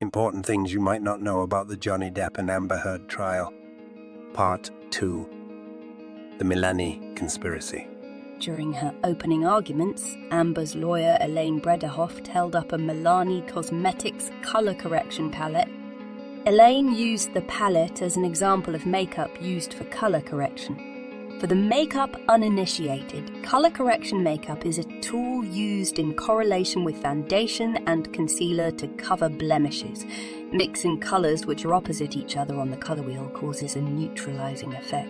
Important things you might not know about the Johnny Depp and Amber Heard trial. Part 2. The Milani Conspiracy. During her opening arguments, Amber's lawyer Elaine Brederhoft held up a Milani Cosmetics colour correction palette. Elaine used the palette as an example of makeup used for colour correction. For the makeup uninitiated, colour correction makeup is a tool used in correlation with foundation and concealer to cover blemishes. Mixing colours which are opposite each other on the colour wheel causes a neutralising effect.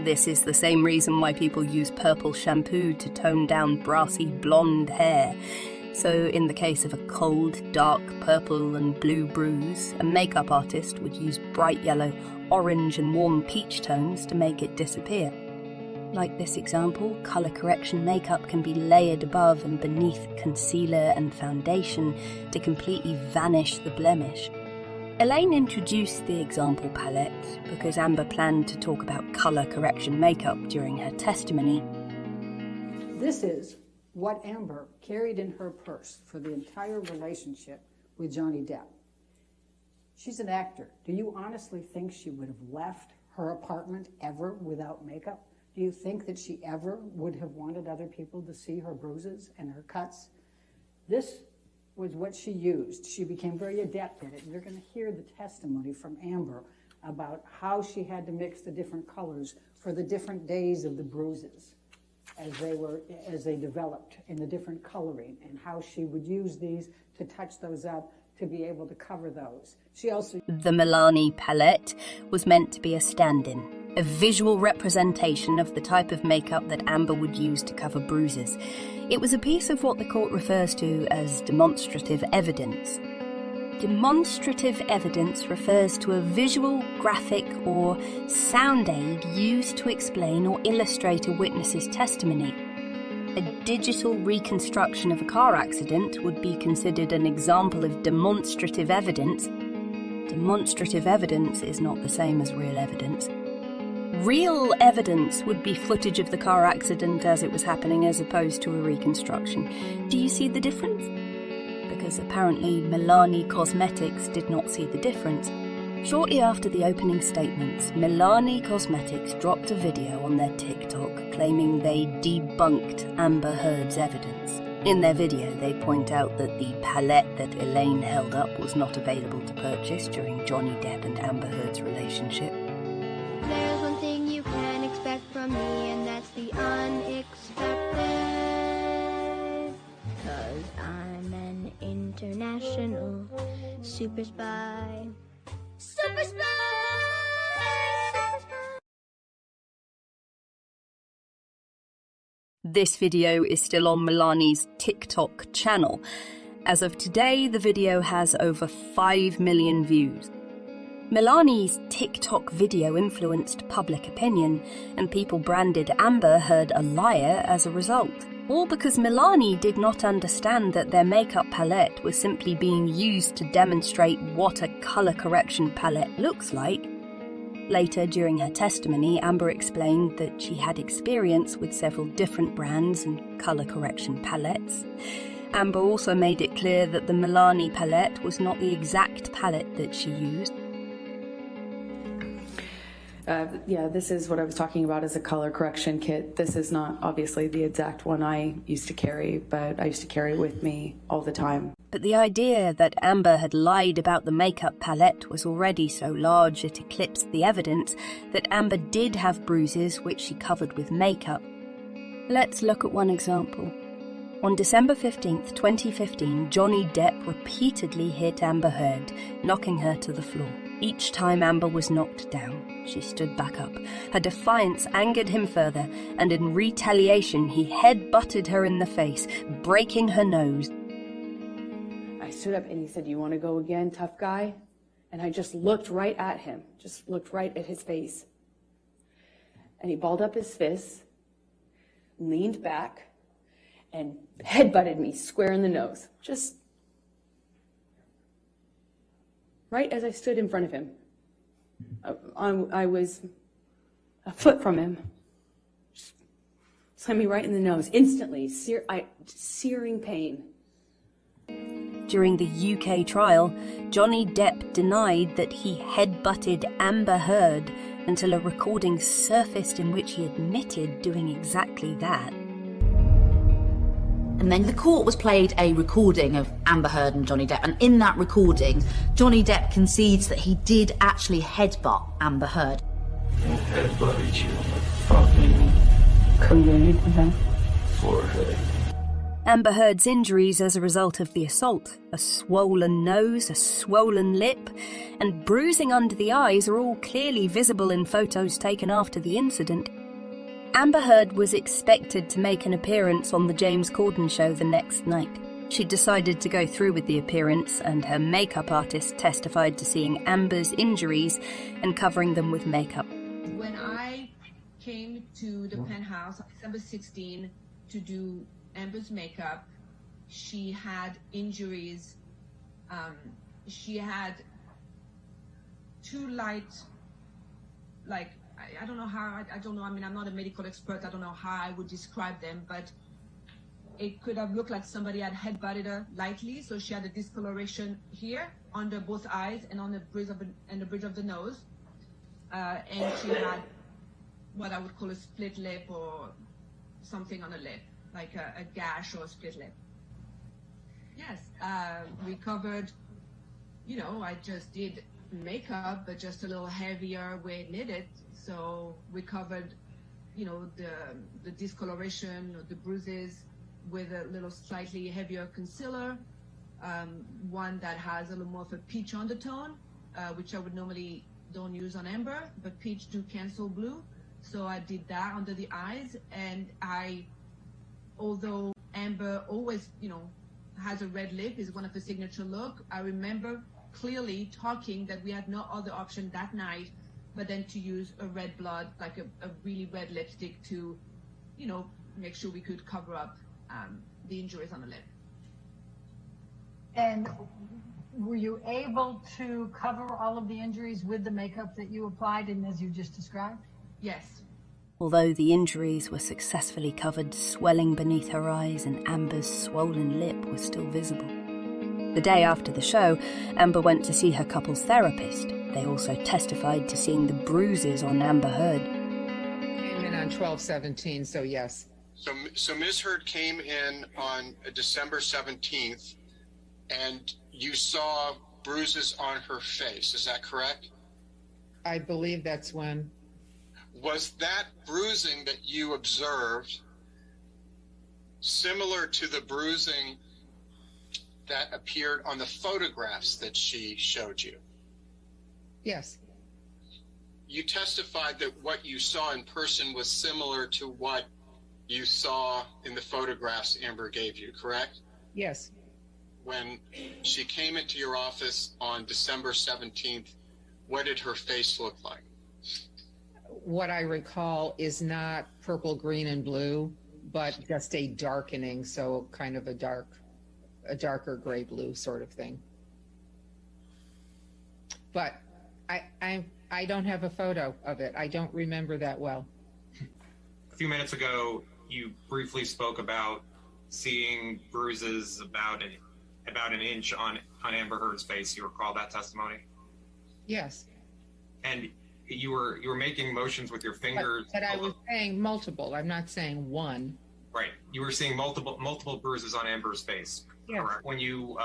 This is the same reason why people use purple shampoo to tone down brassy blonde hair. So in the case of a cold, dark purple and blue bruise, a makeup artist would use bright yellow, orange and warm peach tones to make it disappear. Like this example, colour correction makeup can be layered above and beneath concealer and foundation to completely vanish the blemish. Elaine introduced the example palette because Amber planned to talk about colour correction makeup during her testimony. This is what Amber carried in her purse for the entire relationship with Johnny Depp. She's an actor. Do you honestly think she would have left her apartment ever without makeup? Do you think that she ever would have wanted other people to see her bruises and her cuts? This was what she used. She became very adept at it. You're going to hear the testimony from Amber about how she had to mix the different colors for the different days of the bruises as they developed in the different coloring, and how she would use these to touch those up to be able to cover those. She also... The Milani palette was meant to be a stand-in, a visual representation of the type of makeup that Amber would use to cover bruises. It was a piece of what the court refers to as demonstrative evidence. Demonstrative evidence refers to a visual, graphic, or sound aid used to explain or illustrate a witness's testimony. A digital reconstruction of a car accident would be considered an example of demonstrative evidence. Demonstrative evidence is not the same as real evidence. Real evidence would be footage of the car accident as it was happening as opposed to a reconstruction. Do you see the difference? Because apparently Milani Cosmetics did not see the difference. Shortly after the opening statements, Milani Cosmetics dropped a video on their TikTok claiming they debunked Amber Heard's evidence. In their video, they point out that the palette that Elaine held up was not available to purchase during Johnny Depp and Amber Heard's relationship. There's one thing you can expect from me, and that's the unexpected. 'Cause I'm an international super spy. Super spy! Super spy! This video is still on Milani's TikTok channel. As of today, the video has over 5 million views. Milani's TikTok video influenced public opinion, and people branded Amber Heard a liar as a result. All because Milani did not understand that their makeup palette was simply being used to demonstrate what a colour correction palette looks like. Later, during her testimony, Amber explained that she had experience with several different brands and colour correction palettes. Amber also made it clear that the Milani palette was not the exact palette that she used. Yeah, this is what I was talking about as a color correction kit. This is not obviously the exact one I used to carry, but I used to carry it with me all the time. But the idea that Amber had lied about the makeup palette was already so large it eclipsed the evidence that Amber did have bruises which she covered with makeup. Let's look at one example. On December 15th, 2015, Johnny Depp repeatedly hit Amber Heard, knocking her to the floor. Each time Amber was knocked down, she stood back up. Her defiance angered him further, and in retaliation, he head-butted her in the face, breaking her nose. I stood up and he said, "You want to go again, tough guy?" And I just looked right at him, just looked right at his face. And he balled up his fists, leaned back, and head-butted me square in the nose. Just right as I stood in front of him. I was a foot from him. Just slammed me right in the nose, instantly, searing pain. During the UK trial, Johnny Depp denied that he headbutted Amber Heard until a recording surfaced in which he admitted doing exactly that. And then the court was played a recording of Amber Heard and Johnny Depp, and in that recording, Johnny Depp concedes that he did actually headbutt Amber Heard. Headbutted you on the fucking forehead. Amber Heard's injuries as a result of the assault, a swollen nose, a swollen lip, and bruising under the eyes are all clearly visible in photos taken after the incident. Amber Heard was expected to make an appearance on the James Corden show the next night. She decided to go through with the appearance, and her makeup artist testified to seeing Amber's injuries and covering them with makeup. When I came to the penthouse on December 16 to do Amber's makeup, she had injuries. She had too light, I don't know how, I don't know, I mean, I'm not a medical expert, I don't know how I would describe them, but it could have looked like somebody had headbutted her lightly, so she had a discoloration here, under both eyes, and on the bridge of the nose, and she had what I would call a split lip or something on the lip, like a gash or a split lip. Yes, we covered, I just did makeup, but just a little heavier way it needed. So we covered, the discoloration or the bruises with a little slightly heavier concealer, one that has a little more of a peach undertone, which I would normally don't use on Amber, but peach do cancel blue. So I did that under the eyes, and although Amber always, has a red lip, is one of her signature look, I remember clearly talking that we had no other option that night but then to use a red blood, like a really red lipstick to, make sure we could cover up the injuries on the lip. And were you able to cover all of the injuries with the makeup that you applied and as you just described? Yes. Although the injuries were successfully covered, swelling beneath her eyes and Amber's swollen lip was still visible. The day after the show, Amber went to see her couple's therapist. They also testified to seeing the bruises on Amber Heard. Came in on 12/17, so yes. So Ms. Heard came in on December 17th, and you saw bruises on her face. Is that correct? I believe that's when. Was that bruising that you observed similar to the bruising that appeared on the photographs that she showed you? Yes. You testified that what you saw in person was similar to what you saw in the photographs Amber gave you, correct? Yes. When she came into your office on December 17th, what did her face look like? What I recall is not purple, green, and blue, but just a darkening, so kind of a darker gray blue sort of thing. But I don't have a photo of it. I don't remember that well. A few minutes ago, you briefly spoke about seeing bruises about an inch on Amber Heard's face. You recall that testimony? Yes. And you were making motions with your fingers. But I was saying multiple. I'm not saying one. Right. You were seeing multiple bruises on Amber's face. Yes. Correct. When you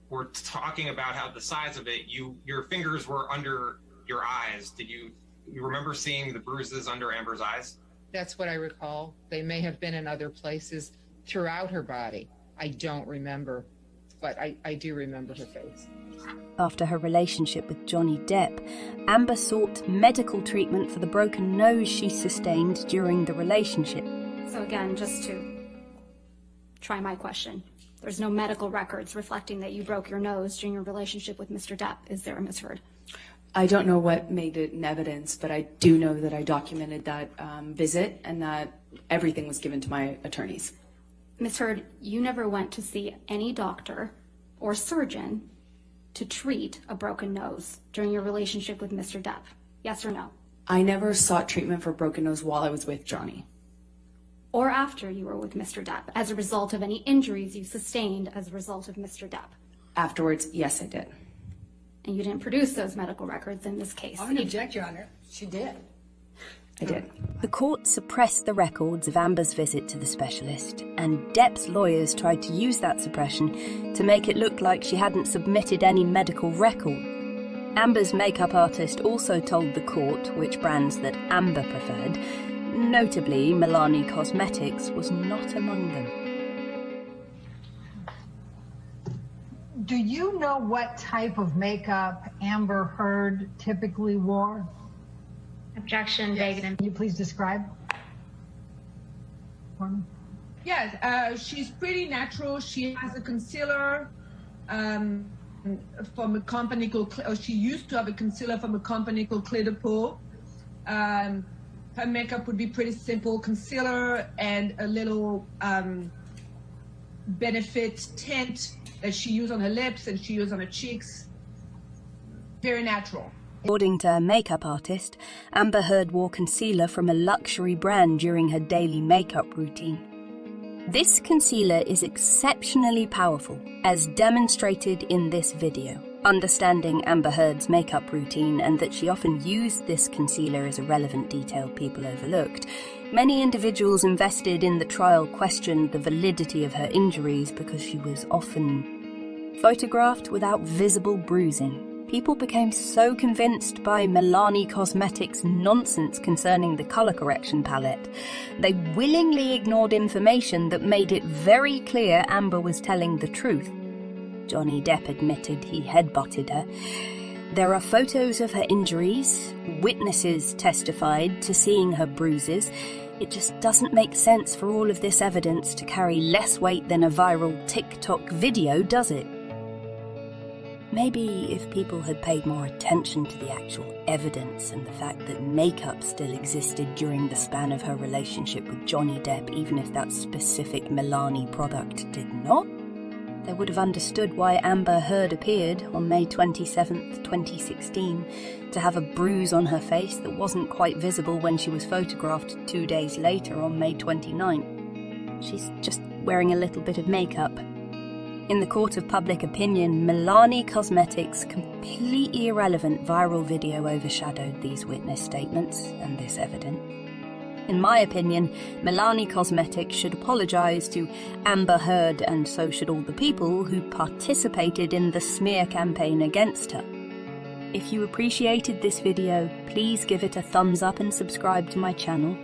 were talking about how the size of it, your fingers were under your eyes. Did you remember seeing the bruises under Amber's eyes? That's what I recall. They may have been in other places throughout her body. I don't remember, but I do remember her face. After her relationship with Johnny Depp, Amber sought medical treatment for the broken nose she sustained during the relationship. So again, just to try my question, there's no medical records reflecting that you broke your nose during your relationship with Mr. Depp, is there, Ms. Heard? I don't know what made it in evidence, but I do know that I documented that visit and that everything was given to my attorneys. Ms. Heard, you never went to see any doctor or surgeon to treat a broken nose during your relationship with Mr. Depp, yes or no? I never sought treatment for broken nose while I was with Johnny. or after you were with Mr. Depp as a result of any injuries you sustained as a result of Mr. Depp? Afterwards, yes, I did. And you didn't produce those medical records in this case. I would object, Your Honor. She did. I did. The court suppressed the records of Amber's visit to the specialist, and Depp's lawyers tried to use that suppression to make it look like she hadn't submitted any medical record. Amber's makeup artist also told the court which brands that Amber preferred. Notably, Milani Cosmetics was not among them. Do you know what type of makeup Amber Heard typically wore? Objection, Vagan. Can you please describe for me? Yes, she's pretty natural. She has a concealer from a company called, or she used to have a concealer from a company called Clear. Her makeup would be pretty simple, concealer and a little benefit tint that she used on her lips and she used on her cheeks. Very natural. According to her makeup artist, Amber Heard wore concealer from a luxury brand during her daily makeup routine. This concealer is exceptionally powerful, as demonstrated in this video. Understanding Amber Heard's makeup routine and that she often used this concealer is a relevant detail people overlooked, many individuals invested in the trial questioned the validity of her injuries because she was often photographed without visible bruising. People became so convinced by Milani Cosmetics' nonsense concerning the colour correction palette, they willingly ignored information that made it very clear Amber was telling the truth. Johnny Depp admitted he headbutted her. There are photos of her injuries. Witnesses testified to seeing her bruises. It just doesn't make sense for all of this evidence to carry less weight than a viral TikTok video, does it? Maybe if people had paid more attention to the actual evidence and the fact that makeup still existed during the span of her relationship with Johnny Depp, even if that specific Milani product did not, they would have understood why Amber Heard appeared on May 27th, 2016, to have a bruise on her face that wasn't quite visible when she was photographed 2 days later on May 29th. She's just wearing a little bit of makeup. In the court of public opinion, Milani Cosmetics' completely irrelevant viral video overshadowed these witness statements and this evidence. In my opinion, Milani Cosmetics should apologise to Amber Heard, and so should all the people who participated in the smear campaign against her. If you appreciated this video, please give it a thumbs up and subscribe to my channel.